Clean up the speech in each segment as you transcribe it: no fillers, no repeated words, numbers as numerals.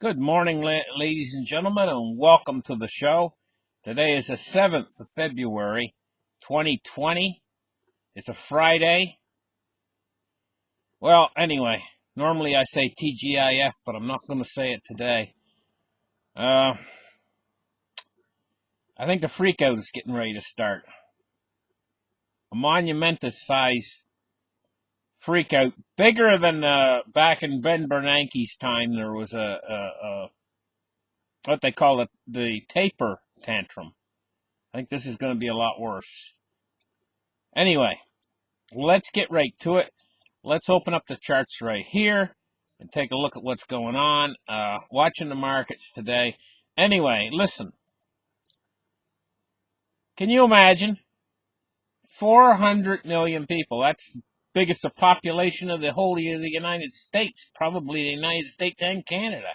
Good morning, ladies and gentlemen, and welcome to the show. Today is the 7th of February, 2020. It's a Friday. Well, anyway, normally I say TGIF, but I'm not going to say it today. I think the freakout is getting ready to start. A monumentous size freakout, bigger than back in Ben Bernanke's time. There was a what they call it, the taper tantrum. I think this is going to be a lot worse. Anyway, let's get right to it. Let's open up the charts right here and take a look at what's going on. Watching the markets today. Anyway, listen. Can you imagine? 400 million people. That's the biggest population of the whole of the United States. Probably the United States and Canada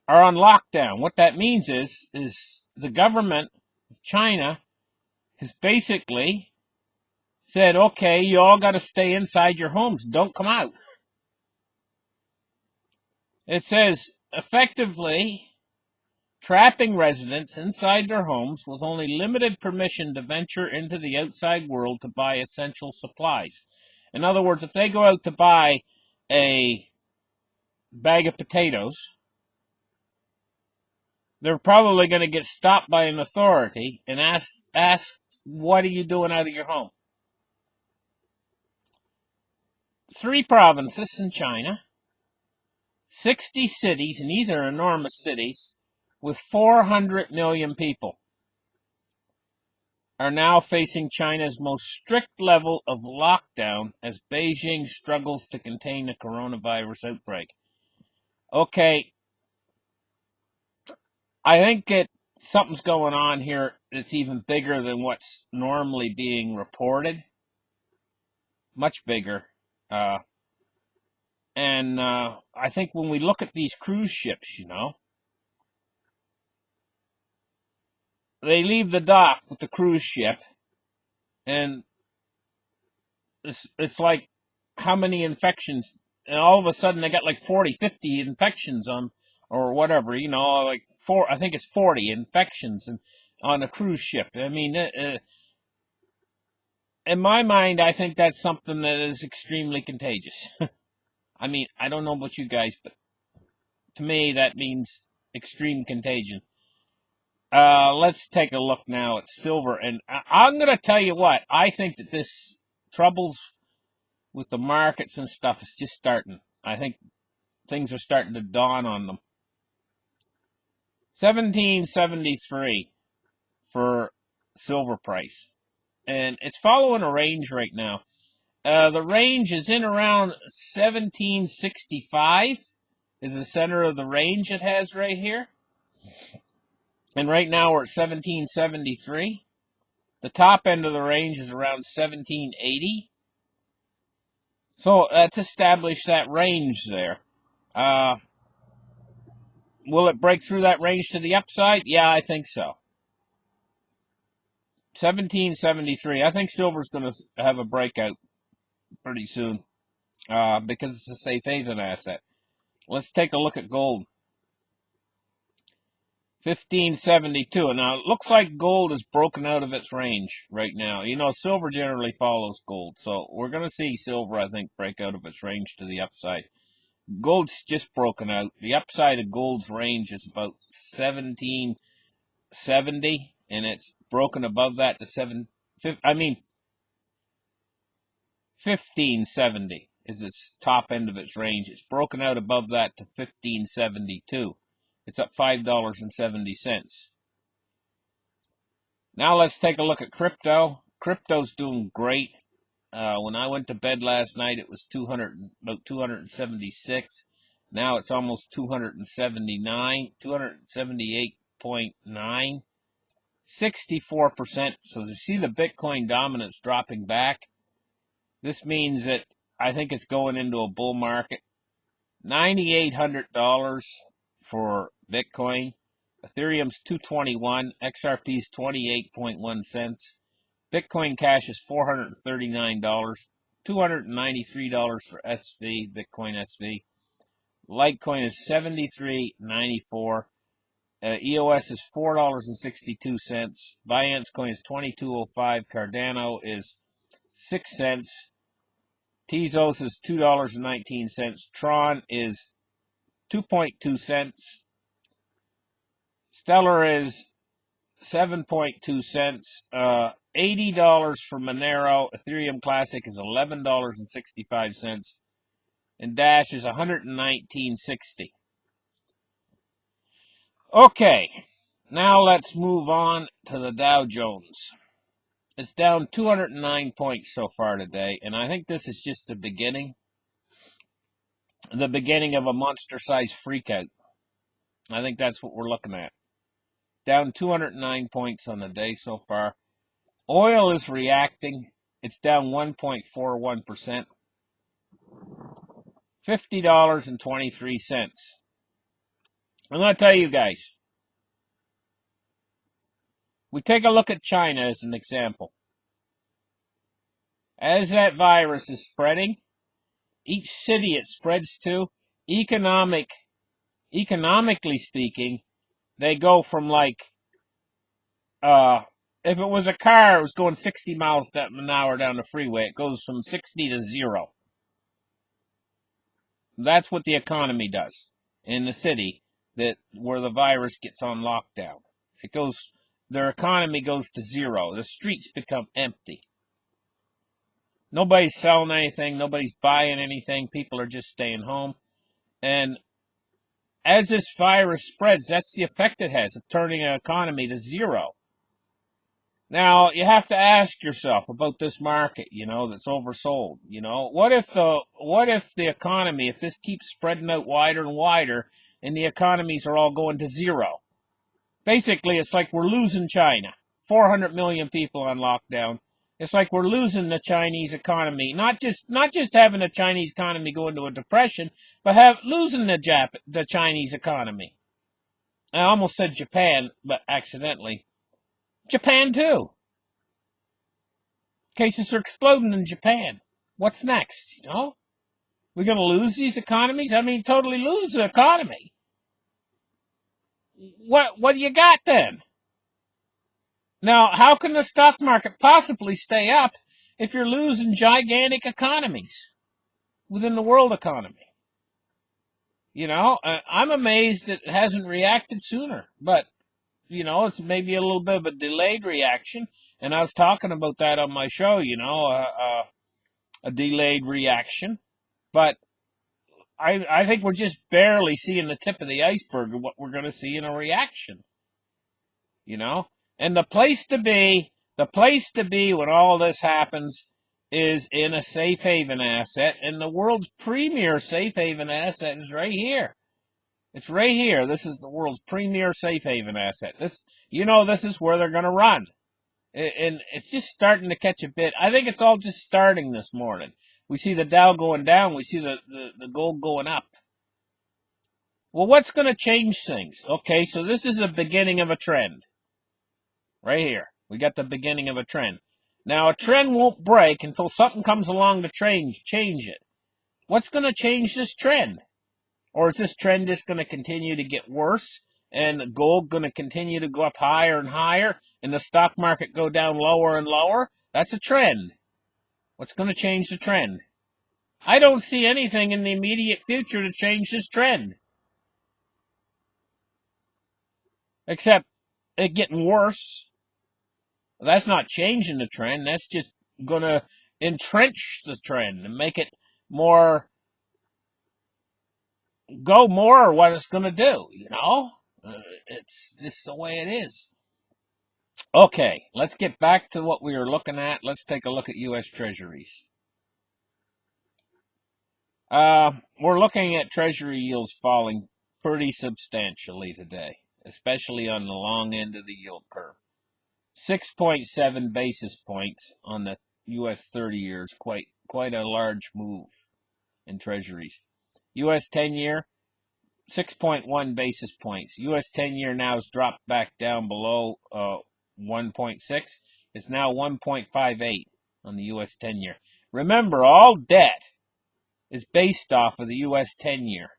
are on lockdown. What that means is the government of China has basically said, okay, you all got to stay inside your homes. Don't come out. It says, effectively trapping residents inside their homes with only limited permission to venture into the outside world to buy essential supplies. In other words, if they go out to buy a bag of potatoes, they're probably going to get stopped by an authority and asked, what are you doing out of your home? 3 provinces in China, 60 cities, and these are enormous cities, with 400 million people, are now facing China's most strict level of lockdown as Beijing struggles to contain the coronavirus outbreak. Okay, I think something's going on here that's even bigger than what's normally being reported. Much bigger. And I think when we look at these cruise ships, they leave the dock with the cruise ship, and it's like, how many infections? And all of a sudden they got like 40, 50 infections on, or whatever, like I think it's 40 infections on a cruise ship. I mean, in my mind, I think that's something that is extremely contagious. I mean, I don't know about you guys, but to me, that means extreme contagion. Let's take a look now at silver. And I'm going to tell you what, I think that this troubles with the markets and stuff is just starting. I think things are starting to dawn on them. 1773 for silver price. And it's following a range right now. The range is in around 1765 is the center of the range it has right here. And right now we're at 1773. The top end of the range is around 1780. So let's establish that range there. Will it break through that range to the upside? Yeah, I think so. 1773. I think silver's going to have a breakout pretty soon because it's a safe haven asset. Let's take a look at gold. 1572. Now, it looks like gold is broken out of its range right now. Silver generally follows gold. So we're going to see silver, I think, break out of its range to the upside. Gold's just broken out. The upside of gold's range is about 1770, and it's broken above that to 1570 is its top end of its range. It's broken out above that to 1572. It's up $5.70. Now let's take a look at crypto. Crypto's doing great. When I went to bed last night, it was about 276. Now it's almost 279, 278.9, 64%. So you see the Bitcoin dominance dropping back. This means that I think it's going into a bull market. $9,800 for Bitcoin. Ethereum's $221. XRP's 28.1 cents. Bitcoin Cash is $439. $293 for SV, Bitcoin SV. Litecoin is $73.94. EOS is $4.62. Binance Coin is $22.05. Cardano is 6 cents. Tezos is $2.19. Tron is 2.2 cents. Stellar is 7.2 cents. $80 for Monero. Ethereum Classic is $11.65. And Dash is $119.60. Okay, now let's move on to the Dow Jones. It's down 209 points so far today, and I think this is just the beginning of a monster-sized freakout. I think that's what we're looking at. Down 209 points on the day so far. Oil is reacting. It's down 1.41%. $50.23. I'm going to tell you guys. We take a look at China as an example. As that virus is spreading, each city it spreads to, economically speaking, they go from like, if it was a car, it was going 60 miles an hour down the freeway. It goes from 60 to 0. That's what the economy does in the city where the virus gets on lockdown. Their economy goes to 0. The streets become empty. Nobody's selling anything. Nobody's buying anything. People are just staying home. And as this virus spreads, that's the effect it has of turning an economy to 0. Now, you have to ask yourself about this market, that's oversold. What if the economy, if this keeps spreading out wider and wider, and the economies are all going to 0? Basically, it's like we're losing China. 400 million people on lockdown. It's like we're losing the Chinese economy. Not just having the Chinese economy go into a depression, but losing the Chinese economy. I almost said Japan, but accidentally. Japan too. Cases are exploding in Japan. What's next? We're going to lose these economies? Totally lose the economy. What do you got then? Now, how can the stock market possibly stay up if you're losing gigantic economies within the world economy? I'm amazed it hasn't reacted sooner, but it's maybe a little bit of a delayed reaction, and I was talking about that on my show, a delayed reaction, but I think we're just barely seeing the tip of the iceberg of what we're going to see in a reaction, and the place to be when all this happens is in a safe haven asset, and the world's premier safe haven asset is right here. It's right here. This is the world's premier safe haven asset. This is where they're going to run. And it's just starting to catch a bit. I think it's all just starting this morning. We see the Dow going down. We see the gold going up. Well, what's going to change things? Okay, so this is the beginning of a trend. Right here. We got the beginning of a trend. Now, a trend won't break until something comes along to change it. What's going to change this trend? Or is this trend just going to continue to get worse, and the gold going to continue to go up higher and higher, and the stock market go down lower and lower? That's a trend. What's going to change the trend? I don't see anything in the immediate future to change this trend. Except it getting worse. That's not changing the trend. That's just going to entrench the trend and make it go more what it's going to do, it's just the way it is. Okay, let's get back to what we were looking at. Let's take a look at U.S. Treasuries. We're looking at Treasury yields falling pretty substantially today, especially on the long end of the yield curve. 6.7 basis points on the U.S. 30 years, quite a large move in Treasuries. U.S. 10-year, 6.1 basis points. U.S. 10-year now has dropped back down below 1.6. It's now 1.58 on the U.S. 10-year. Remember, all debt is based off of the U.S. 10-year.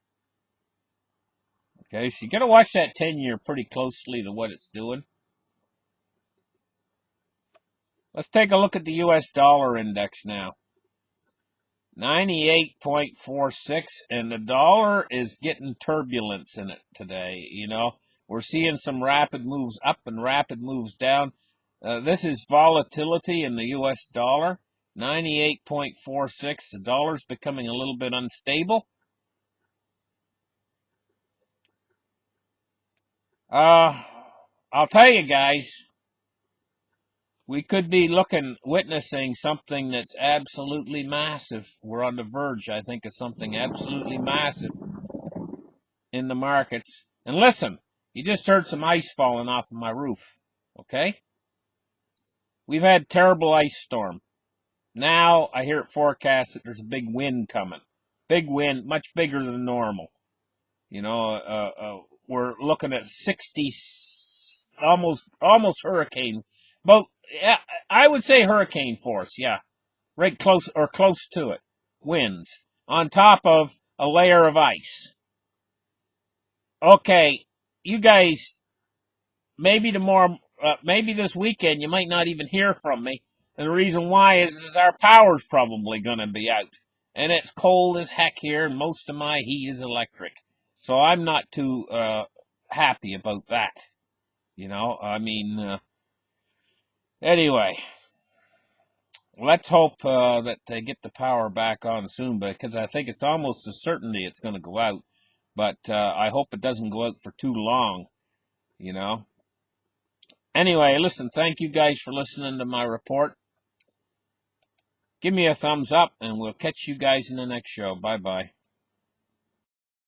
Okay, so you got to watch that 10-year pretty closely to what it's doing. Let's take a look at the U.S. dollar index now. 98.46, and the dollar is getting turbulence in it today. You know, we're seeing some rapid moves up and rapid moves down. This is volatility in the U.S. dollar. 98.46. The dollar's becoming a little bit unstable. I'll tell you guys, we could be witnessing something that's absolutely massive. We're on the verge, I think, of something absolutely massive in the markets. And listen, you just heard some ice falling off of my roof, okay? We've had terrible ice storm. Now I hear it forecast that there's a big wind coming. Big wind, much bigger than normal. You know, we're looking at 60, almost hurricane. But yeah, I would say hurricane force. Yeah, right close or close to it. Winds on top of a layer of ice. Okay, you guys, maybe maybe this weekend you might not even hear from me. And the reason why is our power's probably going to be out. And it's cold as heck here, and most of my heat is electric. So I'm not too happy about that. You know, I mean, anyway, let's hope that they get the power back on soon, because I think it's almost a certainty it's going to go out. But I hope it doesn't go out for too long, you know. Anyway, listen, thank you guys for listening to my report. Give me a thumbs up, and we'll catch you guys in the next show. Bye-bye.